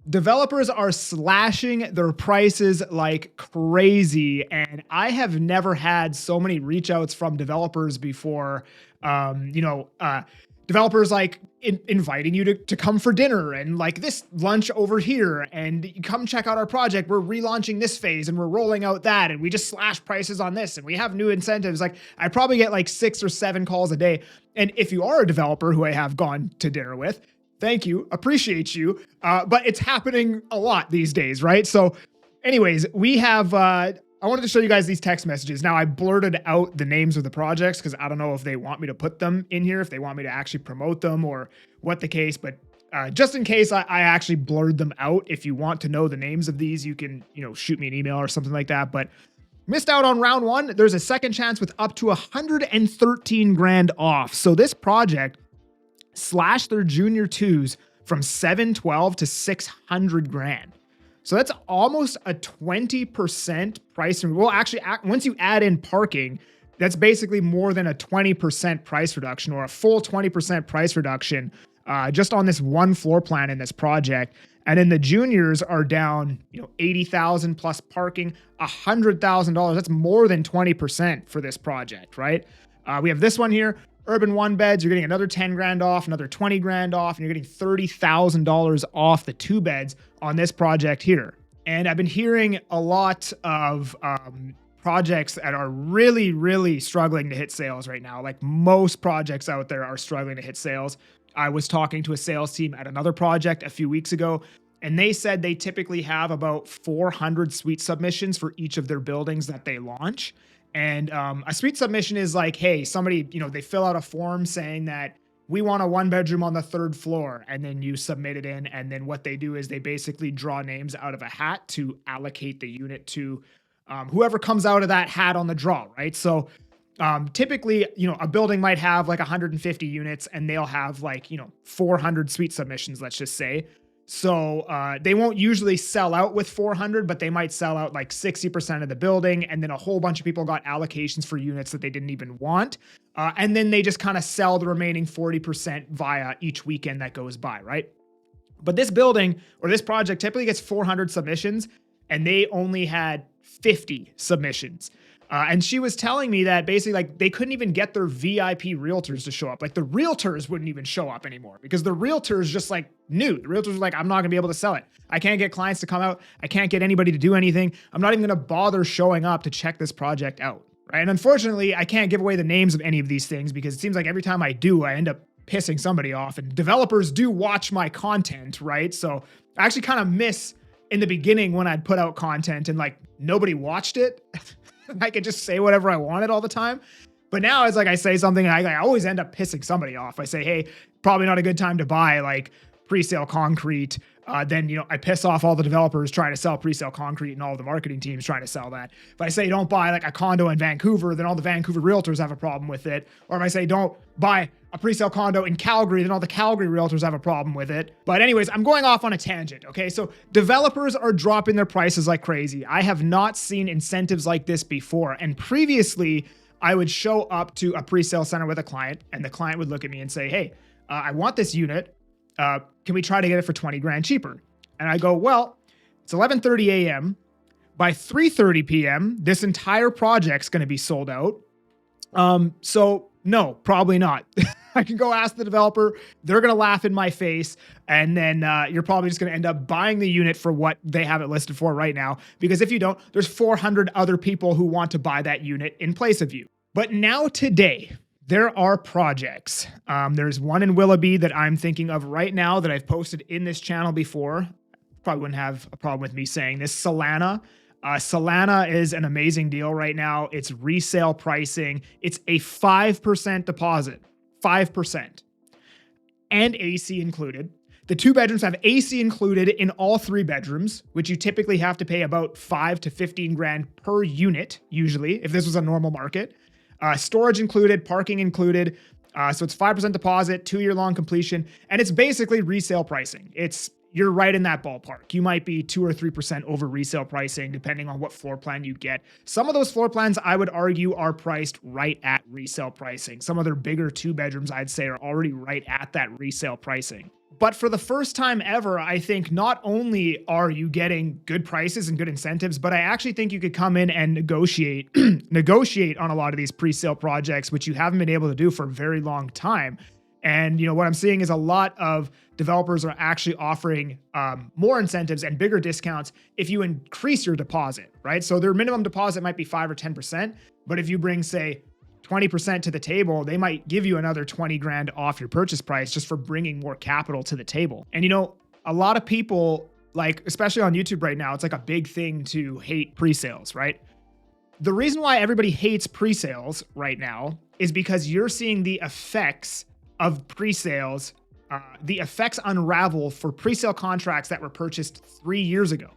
Developers are slashing their prices like crazy, and I have never had so many reach outs from developers before. Um, you know, uh, Developers like inviting you to come for dinner and like this lunch over here, and you come check out our project. We're relaunching this phase and we're rolling out that, and we just slash prices on this, and we have new incentives. Like I probably get like 6 or 7 calls a day. And if you are a developer who I have gone to dinner with, thank you, appreciate you. But it's happening a lot these days, right? So anyways, we have, I wanted to show you guys these text messages. Now I blurted out the names of the projects because I don't know if they want me to put them in here, if they want me to actually promote them or what the case, but just in case I actually blurred them out. If you want to know the names of these, you can, shoot me an email or something like that. But missed out on round one, there's a second chance with up to 113 grand off. So this project slash their junior twos from 712 to 600 grand. So that's almost a 20% price. Well, actually, once you add in parking, that's basically more than a 20% price reduction or a full 20% price reduction just on this one floor plan in this project. And then the juniors are down, 80,000 plus parking, $100,000. That's more than 20% for this project, right? We have this one here. Urban one beds, you're getting another 10 grand off, another 20 grand off, and you're getting $30,000 off the 2 beds on this project here. And I've been hearing a lot of projects that are really, really struggling to hit sales right now. Like most projects out there are struggling to hit sales. I was talking to a sales team at another project a few weeks ago, and they said they typically have about 400 suite submissions for each of their buildings that they launch. And a suite submission is like, hey, somebody, they fill out a form saying that we want a 1-bedroom on the 3rd floor. And then you submit it in. And then what they do is they basically draw names out of a hat to allocate the unit to whoever comes out of that hat on the draw, right? So typically, a building might have like 150 units and they'll have like, 400 suite submissions, let's just say. So they won't usually sell out with 400, but they might sell out like 60% of the building. And then a whole bunch of people got allocations for units that they didn't even want. And then they just kind of sell the remaining 40% via each weekend that goes by, right? But this building or this project typically gets 400 submissions and they only had 50 submissions. And she was telling me that basically like they couldn't even get their VIP realtors to show up. Like the realtors wouldn't even show up anymore because the realtors just like knew. The realtors were like, I'm not gonna be able to sell it. I can't get clients to come out. I can't get anybody to do anything. I'm not even gonna bother showing up to check this project out, right? And unfortunately, I can't give away the names of any of these things because it seems like every time I do, I end up pissing somebody off. And developers do watch my content, right? So I actually kind of miss in the beginning when I'd put out content and like nobody watched it. I could just say whatever I wanted all the time. But now it's like I say something, I always end up pissing somebody off. I say, hey, probably not a good time to buy like pre-sale concrete. Then, I piss off all the developers trying to sell pre-sale concrete and all the marketing teams trying to sell that. If I say don't buy like a condo in Vancouver, then all the Vancouver realtors have a problem with it. Or if I say don't buy a pre-sale condo in Calgary, then all the Calgary realtors have a problem with it. But anyways, I'm going off on a tangent, okay? So developers are dropping their prices like crazy. I have not seen incentives like this before. And previously, I would show up to a pre-sale center with a client and the client would look at me and say, hey, I want this unit. Can we try to get it for 20 grand cheaper? And I go, well, it's 11:30 a.m. By 3:30 p.m., this entire project's going to be sold out. So no, probably not. I can go ask the developer. They're going to laugh in my face. And then you're probably just going to end up buying the unit for what they have it listed for right now. Because if you don't, there's 400 other people who want to buy that unit in place of you. But now today, there are projects. There's one in Willoughby that I'm thinking of right now that I've posted in this channel before. Probably wouldn't have a problem with me saying this. Solana. Solana is an amazing deal right now. It's resale pricing. It's a 5% deposit, 5%, and AC included. The 2 bedrooms have AC included in all 3 bedrooms, which you typically have to pay about 5 to 15 grand per unit, usually, if this was a normal market. Storage included, parking included. So it's 5% deposit, 2-year long completion, and it's basically resale pricing. You're right in that ballpark. You might be 2 or 3% over resale pricing, depending on what floor plan you get. Some of those floor plans, I would argue, are priced right at resale pricing. Some of their bigger 2 bedrooms, I'd say, are already right at that resale pricing. But for the first time ever, I think not only are you getting good prices and good incentives, but I actually think you could come in and negotiate negotiate on a lot of these pre-sale projects, which you haven't been able to do for a very long time. And what I'm seeing is a lot of developers are actually offering more incentives and bigger discounts if you increase your deposit, right? So their minimum deposit might be 5 or 10%, but if you bring, say, 20% to the table, they might give you another 20 grand off your purchase price just for bringing more capital to the table. And a lot of people, like, especially on YouTube right now, it's like a big thing to hate pre-sales, right? The reason why everybody hates pre-sales right now is because you're seeing the effects of pre-sales, the effects unravel for pre-sale contracts that were purchased 3 years ago.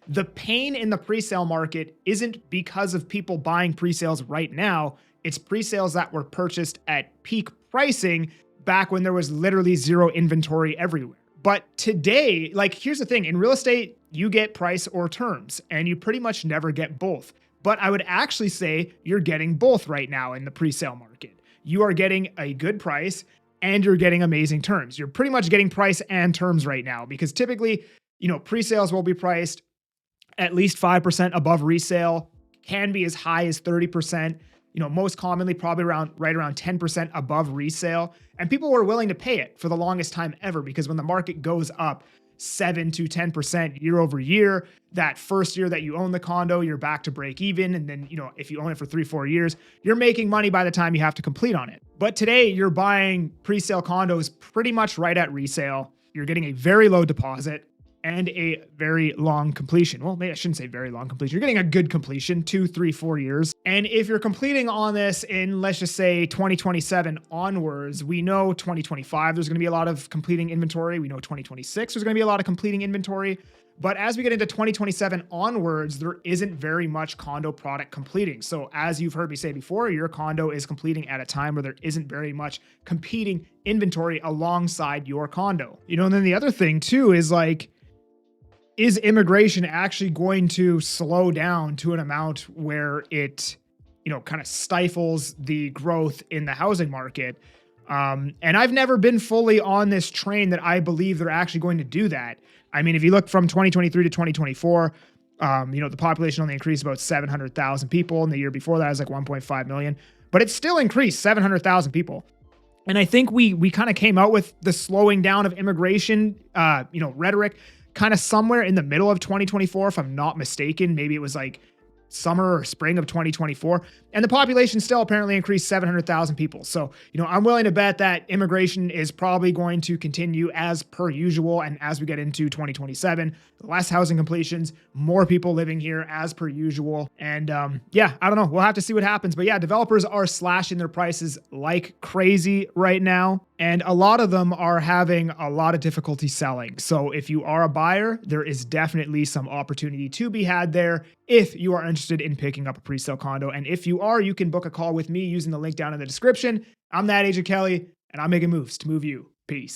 The pain in the pre-sale market isn't because of people buying pre-sales right now. It's pre-sales that were purchased at peak pricing back when there was literally zero inventory everywhere. But today, like, here's the thing. In real estate, you get price or terms, and you pretty much never get both. But I would actually say you're getting both right now in the pre-sale market. You are getting a good price and you're getting amazing terms. You're pretty much getting price and terms right now because typically, pre-sales will be priced at least 5% above resale, can be as high as 30%. Most commonly probably right around 10% above resale. And people were willing to pay it for the longest time ever because when the market goes up 7 to 10% year over year, that first year that you own the condo, you're back to break even. And then, if you own it for 3-4 years, you're making money by the time you have to complete on it. But today you're buying pre-sale condos pretty much right at resale. You're getting a very low deposit and a very long completion. Well, maybe I shouldn't say very long completion. You're getting a good completion, 2, 3, 4 years. And if you're completing on this in, let's just say 2027 onwards, we know 2025, there's going to be a lot of completing inventory. We know 2026, there's going to be a lot of completing inventory. But as we get into 2027 onwards, there isn't very much condo product completing. So as you've heard me say before, your condo is completing at a time where there isn't very much competing inventory alongside your condo. And then the other thing too is like, is immigration actually going to slow down to an amount where it, kind of stifles the growth in the housing market? And I've never been fully on this train that I believe they're actually going to do that. I mean, if you look from 2023 to 2024, the population only increased about 700,000 people. And the year before that was like 1.5 million, but it still increased 700,000 people. And I think we kind of came out with the slowing down of immigration, rhetoric kind of somewhere in the middle of 2024, if I'm not mistaken. Maybe it was like summer or spring of 2024. And the population still apparently increased 700,000 people. So, I'm willing to bet that immigration is probably going to continue as per usual. And as we get into 2027, less housing completions, more people living here as per usual. And I don't know. We'll have to see what happens. But yeah, developers are slashing their prices like crazy right now. And a lot of them are having a lot of difficulty selling. So if you are a buyer, there is definitely some opportunity to be had there if you are interested in picking up a pre-sale condo. And if you are, you can book a call with me using the link down in the description. I'm that Agent Kelly, and I'm making moves to move you. Peace.